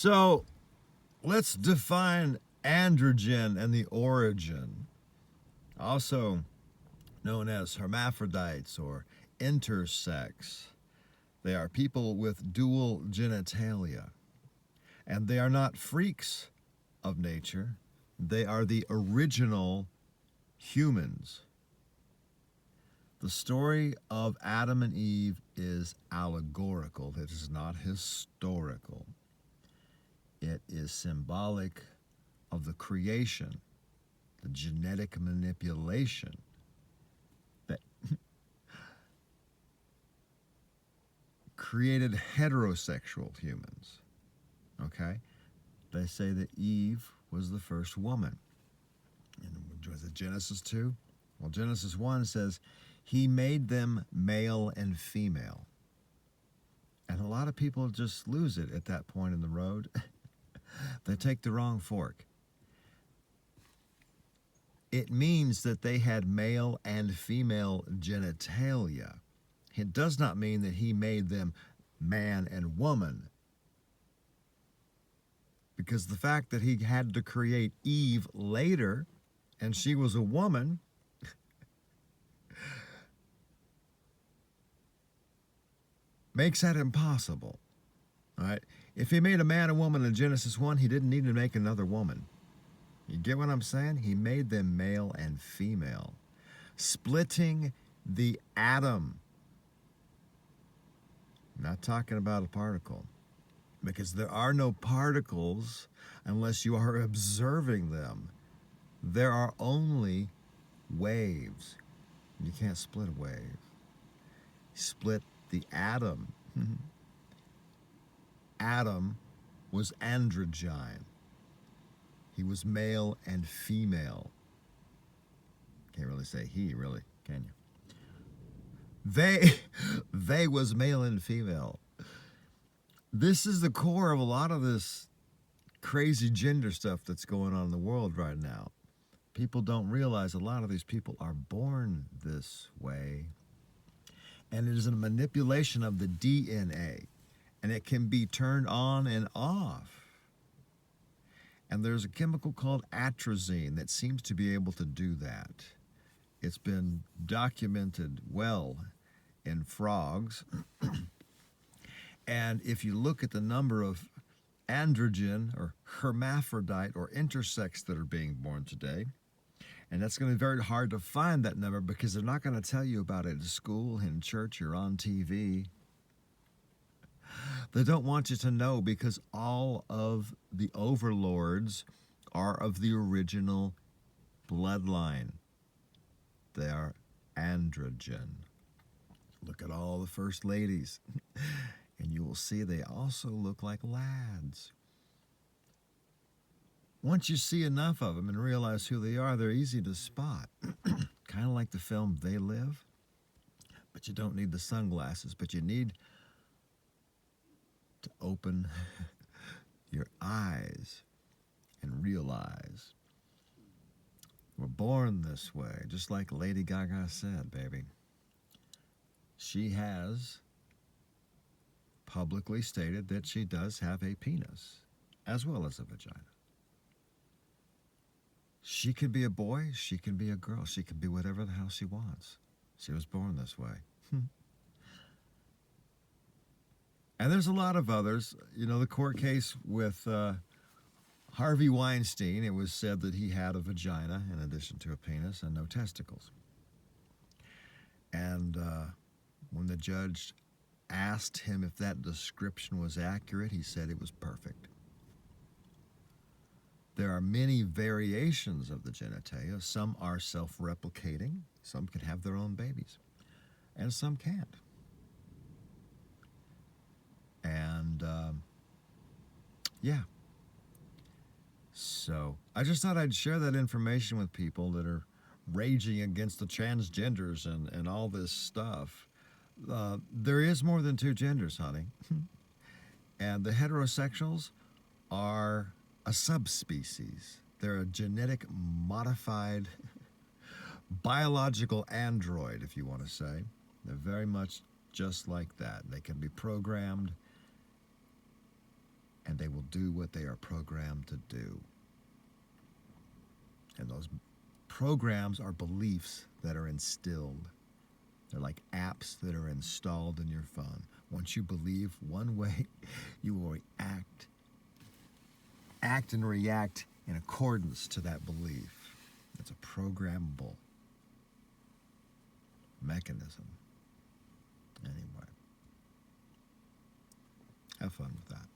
So let's define androgen and the origin, also known as hermaphrodites or intersex. They are people with dual genitalia, and they are not freaks of nature. They are the original humans. The story of Adam and Eve is allegorical. It is not historical. It is symbolic of the creation, the genetic manipulation that created heterosexual humans. Okay? They say that Eve was the first woman. And was it Genesis 2? Well, Genesis 1 says, He made them male and female. And a lot of people just lose it at that point in the road. They take the wrong fork. It means that they had male and female genitalia. It does not mean that he made them man and woman. Because the fact that he had to create Eve later, and she was a woman, makes that impossible. All right? If he made a man and woman in Genesis 1, he didn't need to make another woman. You get what I'm saying? He made them male and female, splitting the atom. I'm not talking about a particle, because there are no particles unless you are observing them. There are only waves. You can't split a wave. Split the atom. Adam was androgyne. He was male and female. Can't really say he, really, can you? They was male and female. This is the core of a lot of this crazy gender stuff that's going on in the world right now. People don't realize a lot of these people are born this way. And it is a manipulation of the DNA. And it can be turned on and off. And there's a chemical called atrazine that seems to be able to do that. It's been documented well in frogs. And if you look at the number of androgen or hermaphrodite or intersex that are being born today, and that's going to be very hard to find that number because they're not going to tell you about it in school, in church, or on TV. They don't want you to know because all of the overlords are of the original bloodline. They are androgen. Look at all the first ladies, and you will see they also look like lads. Once you see enough of them and realize who they are, they're easy to spot. Kind of like the film They Live, but you don't need the sunglasses, but you need to open your eyes and realize we're born this way, just like Lady Gaga said, baby. She has publicly stated that she does have a penis as well as a vagina. She can be a boy, she can be a girl, she can be whatever the hell she wants. She was born this way. And there's a lot of others. You know, the court case with Harvey Weinstein, it was said that he had a vagina in addition to a penis and no testicles. And when the judge asked him if that description was accurate, he said it was perfect. There are many variations of the genitalia. Some are self-replicating. Some can have their own babies. And some can't. And, yeah. So, I just thought I'd share that information with people that are raging against the transgenders and all this stuff. There is more than two genders, honey. And the heterosexuals are a subspecies. They're a genetic modified biological android, if you want to say. They're very much just like that. They can be programmed and and they will do what they are programmed to do. And those programs are beliefs that are instilled. They're like apps that are installed in your phone. Once you believe one way, you will act and react in accordance to that belief. It's a programmable mechanism. Anyway, have fun with that.